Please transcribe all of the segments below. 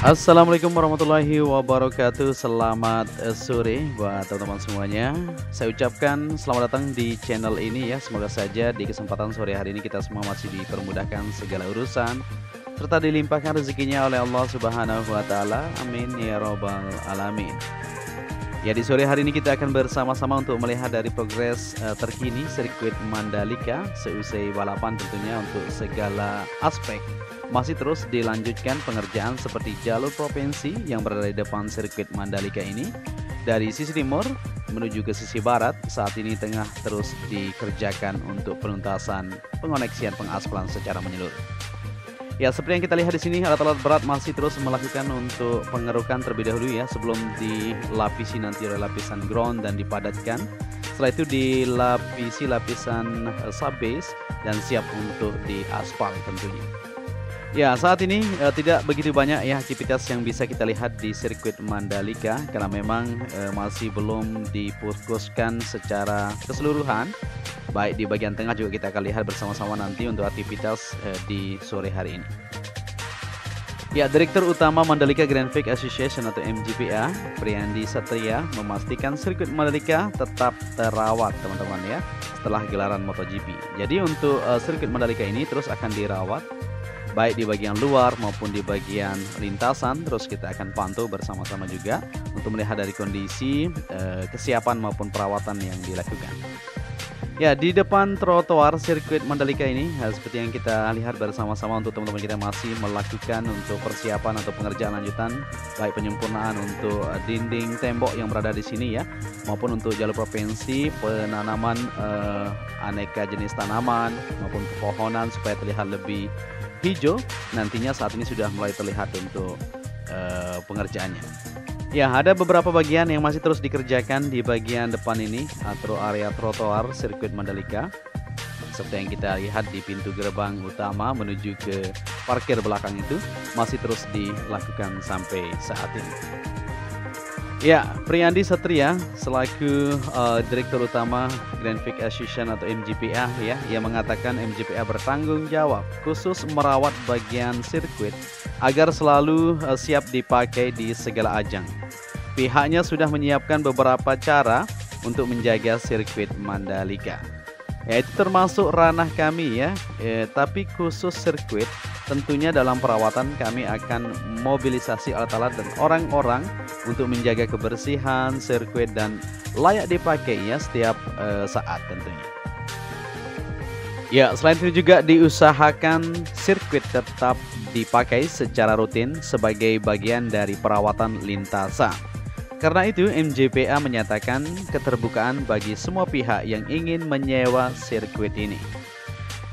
Assalamualaikum warahmatullahi wabarakatuh. Selamat sore buat teman-teman semuanya. Saya ucapkan selamat datang di channel ini ya. Semoga saja di kesempatan sore hari ini kita semua masih dipermudahkan segala urusan serta dilimpahkan rezekinya oleh Allah Subhanahu wa taala. Amin ya rabbal alamin. Ya, di sore hari ini kita akan bersama-sama untuk melihat dari progres terkini sirkuit Mandalika seusai balapan tentunya untuk segala aspek. Masih terus dilanjutkan pengerjaan seperti jalur provinsi yang berada di depan sirkuit Mandalika ini. Dari sisi timur menuju ke sisi barat saat ini tengah terus dikerjakan untuk penuntasan pengoneksian pengaspalan secara menyeluruh. Ya, seperti yang kita lihat di sini, alat-alat berat masih terus melakukan untuk pengerukan terlebih dahulu ya, sebelum dilapisi nanti oleh lapisan ground dan dipadatkan. Setelah itu dilapisi lapisan subbase dan siap untuk diaspal tentunya. Ya, saat ini tidak begitu banyak ya aktivitas yang bisa kita lihat di sirkuit Mandalika karena memang masih belum difokuskan secara keseluruhan. Baik di bagian tengah juga kita akan lihat bersama-sama nanti untuk aktivitas di sore hari ini. Ya, Direktur Utama Mandalika Grand Prix Association atau MGPA, Priyandi Satria, memastikan sirkuit Mandalika tetap terawat teman-teman ya setelah gelaran MotoGP. Jadi untuk sirkuit Mandalika ini terus akan dirawat baik di bagian luar maupun di bagian lintasan. Terus kita akan pantau bersama-sama juga untuk melihat dari kondisi kesiapan maupun perawatan yang dilakukan. Ya, di depan trotoar sirkuit Mandalika ini seperti yang kita lihat bersama-sama untuk teman-teman kita masih melakukan untuk persiapan atau pengerjaan lanjutan baik penyempurnaan untuk dinding tembok yang berada di sini ya, maupun untuk jalur provinsi, penanaman aneka jenis tanaman maupun pepohonan supaya terlihat lebih hijau. Nantinya saat ini sudah mulai terlihat untuk pengerjaannya. Ya, ada beberapa bagian yang masih terus dikerjakan di bagian depan ini atau area trotoar sirkuit Mandalika. Seperti yang kita lihat di pintu gerbang utama menuju ke parkir belakang itu masih terus dilakukan sampai saat ini. Ya, Priyandi Satria selaku Direktur Utama Grand Prix Association atau MGPA ya, ia mengatakan MGPA bertanggung jawab khusus merawat bagian sirkuit agar selalu siap dipakai di segala ajang. Pihaknya sudah menyiapkan beberapa cara untuk menjaga sirkuit Mandalika. Ya, itu termasuk ranah kami ya, tapi khusus sirkuit tentunya dalam perawatan kami akan mobilisasi alat-alat dan orang-orang untuk menjaga kebersihan sirkuit dan layak dipakai ya setiap saat tentunya. Ya, selain itu juga diusahakan sirkuit tetap dipakai secara rutin sebagai bagian dari perawatan lintasan. Karena itu MGPA menyatakan keterbukaan bagi semua pihak yang ingin menyewa sirkuit ini.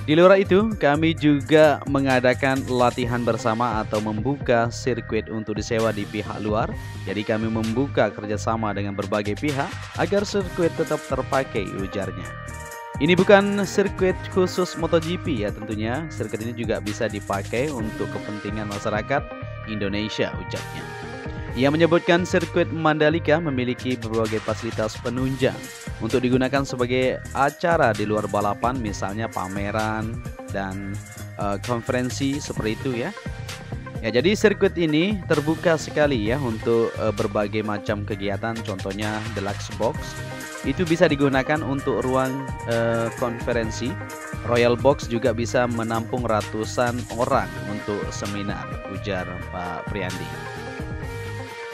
Di luar itu, kami juga mengadakan latihan bersama atau membuka sirkuit untuk disewa di pihak luar. Jadi kami membuka kerjasama dengan berbagai pihak agar sirkuit tetap terpakai, ujarnya. Ini bukan sirkuit khusus MotoGP ya tentunya. Sirkuit ini juga bisa dipakai untuk kepentingan masyarakat Indonesia, ucapnya. Ia menyebutkan sirkuit Mandalika memiliki berbagai fasilitas penunjang untuk digunakan sebagai acara di luar balapan, misalnya pameran dan konferensi seperti itu ya. Ya, jadi sirkuit ini terbuka sekali ya untuk berbagai macam kegiatan, contohnya Deluxe Box. Itu bisa digunakan untuk ruang konferensi. Royal Box juga bisa menampung ratusan orang untuk seminar, ujar Pak Priyandi.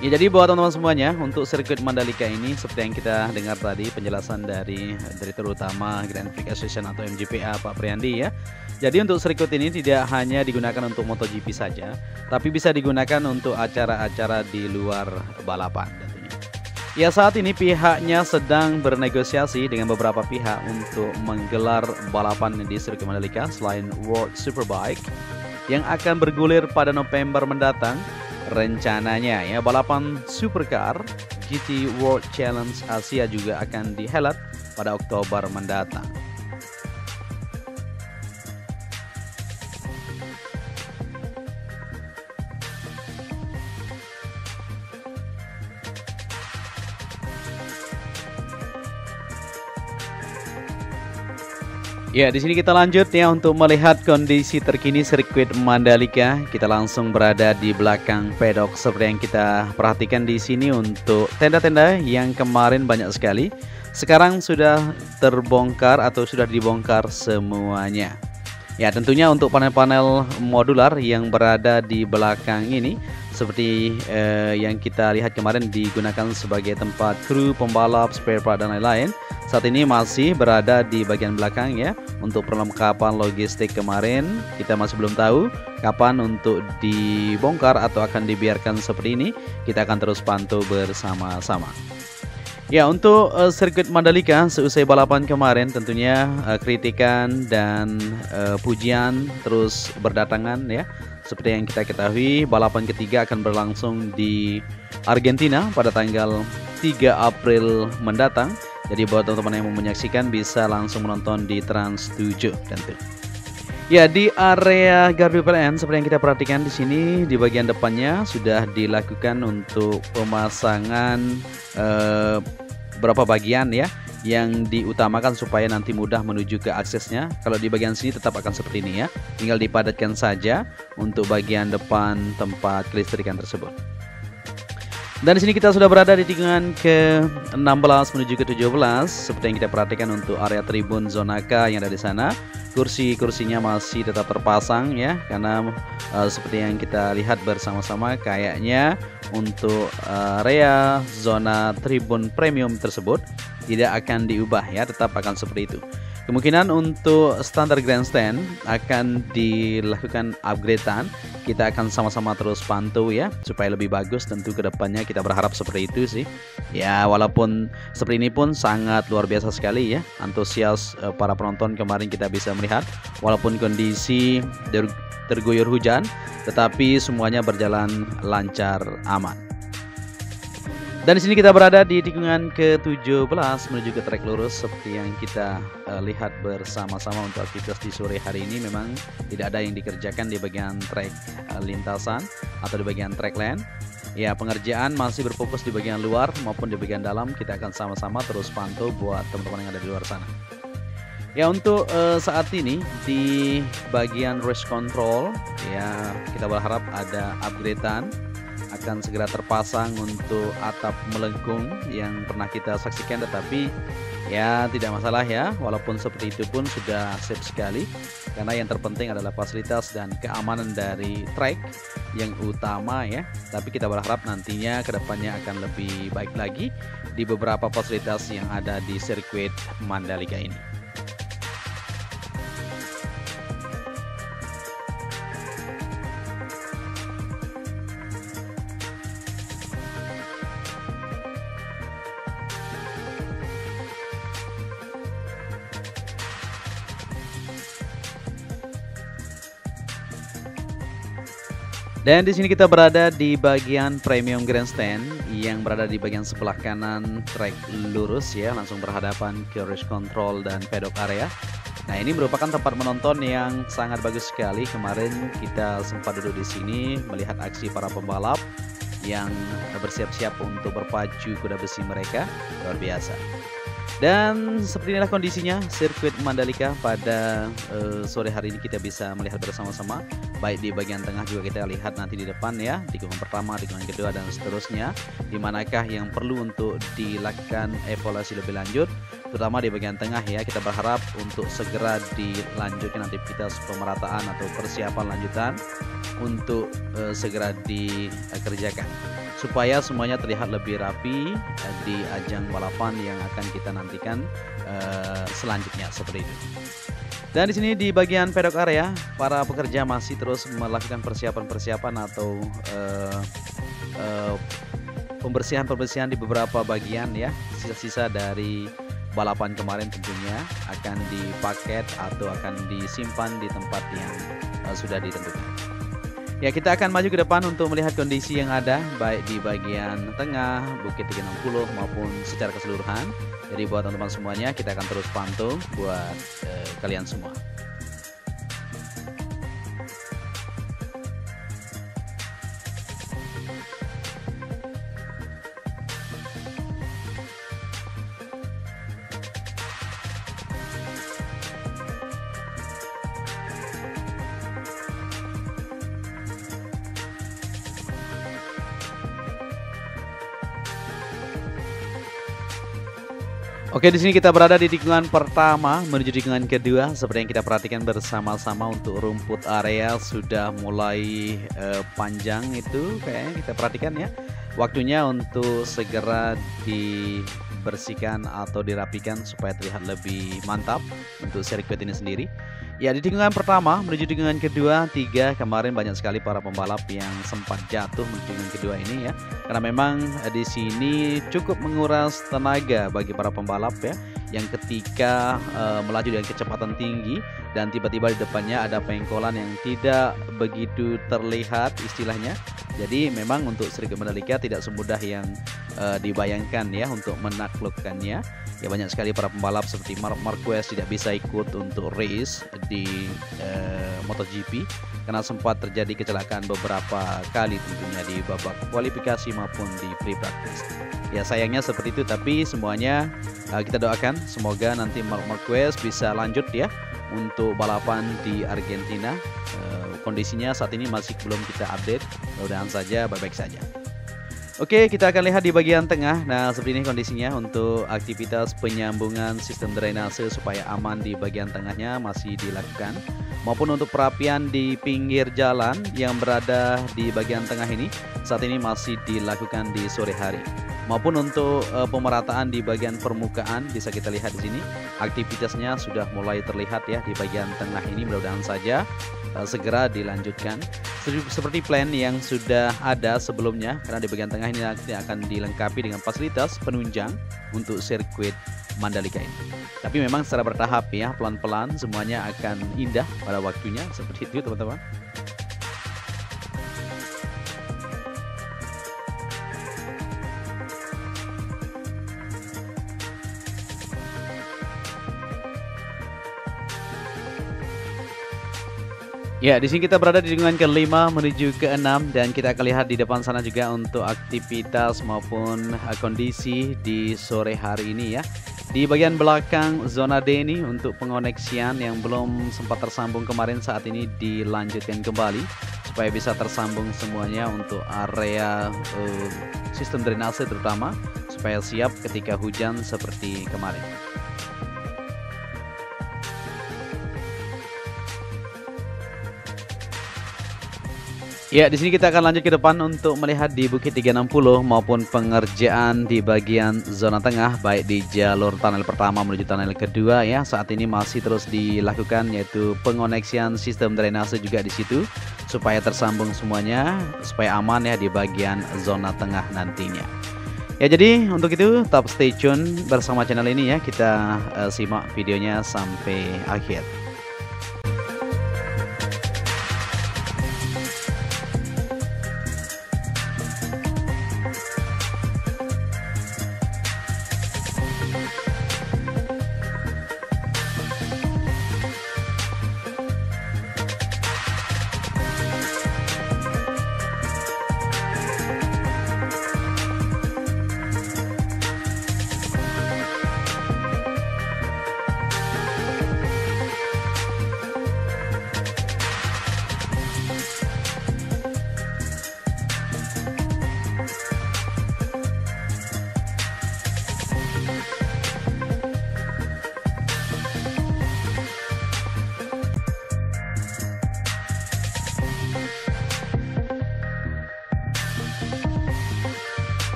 Ya, jadi buat teman-teman semuanya untuk sirkuit Mandalika ini seperti yang kita dengar tadi penjelasan dari Direktur Utama Grand Prix Association atau MGPA Pak Priyandi ya. Jadi untuk sirkuit ini tidak hanya digunakan untuk MotoGP saja, tapi bisa digunakan untuk acara-acara di luar balapan tentunya. Ya, saat ini pihaknya sedang bernegosiasi dengan beberapa pihak untuk menggelar balapan di sirkuit Mandalika selain World Superbike yang akan bergulir pada November mendatang. Rencananya ya balapan supercar GT World Challenge Asia juga akan dihelat pada Oktober mendatang. Ya, di sini kita lanjut ya untuk melihat kondisi terkini sirkuit Mandalika. Kita langsung berada di belakang pedok seperti yang kita perhatikan di sini untuk tenda-tenda yang kemarin banyak sekali. Sekarang sudah terbongkar atau sudah dibongkar semuanya. Ya, tentunya untuk panel-panel modular yang berada di belakang ini seperti yang kita lihat kemarin digunakan sebagai tempat kru, pembalap, spare part dan lain-lain. Saat ini masih berada di bagian belakang ya. Untuk perlengkapan logistik kemarin kita masih belum tahu kapan untuk dibongkar atau akan dibiarkan seperti ini. Kita akan terus pantau bersama-sama. Ya, untuk sirkuit Mandalika seusai balapan kemarin tentunya kritikan dan pujian terus berdatangan ya. Seperti yang kita ketahui, balapan ketiga akan berlangsung di Argentina pada tanggal 3 April mendatang. Jadi buat teman-teman yang mau menyaksikan bisa langsung menonton di Trans 7 tentu. Ya, di area gardu PLN seperti yang kita perhatikan di sini di bagian depannya sudah dilakukan untuk pemasangan beberapa bagian ya yang diutamakan supaya nanti mudah menuju ke aksesnya. Kalau di bagian sini tetap akan seperti ini ya, tinggal dipadatkan saja untuk bagian depan tempat kelistrikan tersebut. Dan di sini kita sudah berada di tikungan ke-16 menuju ke-17 seperti yang kita perhatikan untuk area tribun zona K yang ada di sana. Kursi-kursinya masih tetap terpasang ya, karena seperti yang kita lihat bersama-sama kayaknya untuk area zona tribun premium tersebut tidak akan diubah ya, tetap akan seperti itu. Kemungkinan untuk standar grandstand akan dilakukan upgradean. Kita akan sama-sama terus pantau ya supaya lebih bagus. Tentu kedepannya kita berharap seperti itu sih. Ya, walaupun seperti ini pun sangat luar biasa sekali ya, antusias para penonton kemarin kita bisa melihat. Walaupun kondisi terguyur hujan, tetapi semuanya berjalan lancar aman. Dan di sini kita berada di tikungan ke-17 menuju ke trek lurus seperti yang kita lihat bersama-sama untuk aktivitas di sore hari ini. Memang tidak ada yang dikerjakan di bagian trek lintasan atau di bagian trek lane. Ya, pengerjaan masih berfokus di bagian luar maupun di bagian dalam. Kita akan sama-sama terus pantau buat teman-teman yang ada di luar sana. Ya, untuk saat ini di bagian race control ya kita berharap ada upgradean akan segera terpasang untuk atap melengkung yang pernah kita saksikan, tetapi ya tidak masalah ya, walaupun seperti itu pun sudah safe sekali karena yang terpenting adalah fasilitas dan keamanan dari trek yang utama ya. Tapi kita berharap nantinya kedepannya akan lebih baik lagi di beberapa fasilitas yang ada di sirkuit Mandalika ini. Dan di sini kita berada di bagian premium grandstand yang berada di bagian sebelah kanan trek lurus ya, langsung berhadapan ke race control dan paddock area. Nah, ini merupakan tempat menonton yang sangat bagus sekali. Kemarin kita sempat duduk di sini melihat aksi para pembalap yang bersiap-siap untuk berpacu kuda besi mereka, luar biasa. Dan seperti inilah kondisinya sirkuit Mandalika pada sore hari ini kita bisa melihat bersama-sama. Baik di bagian tengah juga kita lihat nanti di depan ya, tikungan pertama, tikungan kedua dan seterusnya. Di manakah yang perlu untuk dilakukan evaluasi lebih lanjut, terutama di bagian tengah ya. Kita berharap untuk segera dilanjutkan aktivitas pemerataan atau persiapan lanjutan untuk segera dikerjakan supaya semuanya terlihat lebih rapi di ajang balapan yang akan kita nantikan selanjutnya seperti itu. Dan di sini di bagian paddock area, para pekerja masih terus melakukan persiapan-persiapan atau pembersihan-pembersihan di beberapa bagian ya. Sisa-sisa dari balapan kemarin tentunya akan dipaket atau akan disimpan di tempat yang sudah ditentukan. Ya, kita akan maju ke depan untuk melihat kondisi yang ada baik di bagian tengah Bukit 360 maupun secara keseluruhan. Jadi buat teman-teman semuanya kita akan terus pantau buat kalian semua. Oke, di sini kita berada di tikungan pertama menuju tikungan kedua. Seperti yang kita perhatikan bersama-sama untuk rumput area sudah mulai panjang itu kayaknya kita perhatikan ya. Waktunya untuk segera dibersihkan atau dirapikan supaya terlihat lebih mantap untuk sirkuit ini sendiri. Ya, di tikungan pertama menuju tikungan kedua, 3 kemarin banyak sekali para pembalap yang sempat jatuh menuju tikungan kedua ini ya. Karena memang di sini cukup menguras tenaga bagi para pembalap ya, yang ketika melaju dengan kecepatan tinggi dan tiba-tiba di depannya ada pengkolan yang tidak begitu terlihat istilahnya. Jadi memang untuk sirkuit Mandalika tidak semudah yang dibayangkan ya untuk menaklukkannya. Ya, banyak sekali para pembalap seperti Marquez tidak bisa ikut untuk race di MotoGP karena sempat terjadi kecelakaan beberapa kali tentunya di babak kualifikasi maupun di pre-practice. Ya, sayangnya seperti itu, tapi semuanya kita doakan semoga nanti Marquez bisa lanjut ya untuk balapan di Argentina. Kondisinya saat ini masih belum kita update, mudah-mudahan saja baik-baik saja. Oke, kita akan lihat di bagian tengah. Nah, seperti ini kondisinya untuk aktivitas penyambungan sistem drainase supaya aman di bagian tengahnya masih dilakukan. Maupun untuk perapian di pinggir jalan yang berada di bagian tengah ini saat ini masih dilakukan di sore hari. Maupun untuk pemerataan di bagian permukaan bisa kita lihat di sini aktivitasnya sudah mulai terlihat ya di bagian tengah ini, mudah-mudahan saja segera dilanjutkan seperti plan yang sudah ada sebelumnya, karena di bagian tengah ini nanti akan dilengkapi dengan fasilitas penunjang untuk sirkuit Mandalika ini. Tapi memang secara bertahap ya, pelan-pelan semuanya akan indah pada waktunya, seperti itu teman-teman. Ya, di sini kita berada di tikungan ke-5 menuju ke-6 dan kita akan lihat di depan sana juga untuk aktivitas maupun kondisi di sore hari ini ya. Di bagian belakang zona D ini untuk pengoneksian yang belum sempat tersambung kemarin saat ini dilanjutkan kembali supaya bisa tersambung semuanya untuk area sistem drainase terutama supaya siap ketika hujan seperti kemarin. Ya, di sini kita akan lanjut ke depan untuk melihat di Bukit 360 maupun pengerjaan di bagian zona tengah baik di jalur tunnel pertama menuju tunnel kedua ya. Saat ini masih terus dilakukan yaitu pengoneksian sistem drainase juga di situ supaya tersambung semuanya supaya aman ya di bagian zona tengah nantinya. Ya, jadi untuk itu tetap stay tune bersama channel ini ya. Kita simak videonya sampai akhir.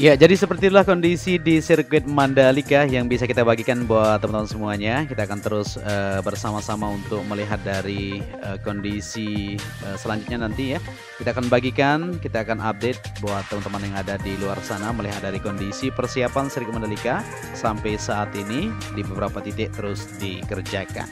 Ya, jadi seperti itulah kondisi di sirkuit Mandalika yang bisa kita bagikan buat teman-teman semuanya. Kita akan terus bersama-sama untuk melihat dari kondisi selanjutnya nanti ya. Kita akan bagikan, kita akan update buat teman-teman yang ada di luar sana melihat dari kondisi persiapan sirkuit Mandalika sampai saat ini di beberapa titik terus dikerjakan.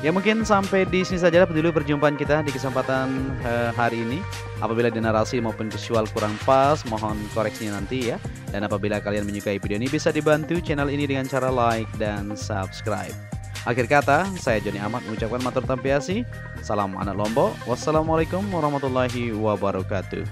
Ya mungkin sampai di sini saja dulu perjumpaan kita di kesempatan hari ini. Apabila di narasi maupun visual kurang pas, mohon koreksinya nanti ya. Dan apabila kalian menyukai video ini, bisa dibantu channel ini dengan cara like dan subscribe. Akhir kata, saya Joni Ahmad mengucapkan matur tampiasi. Salam anak Lombok. Wassalamualaikum warahmatullahi wabarakatuh.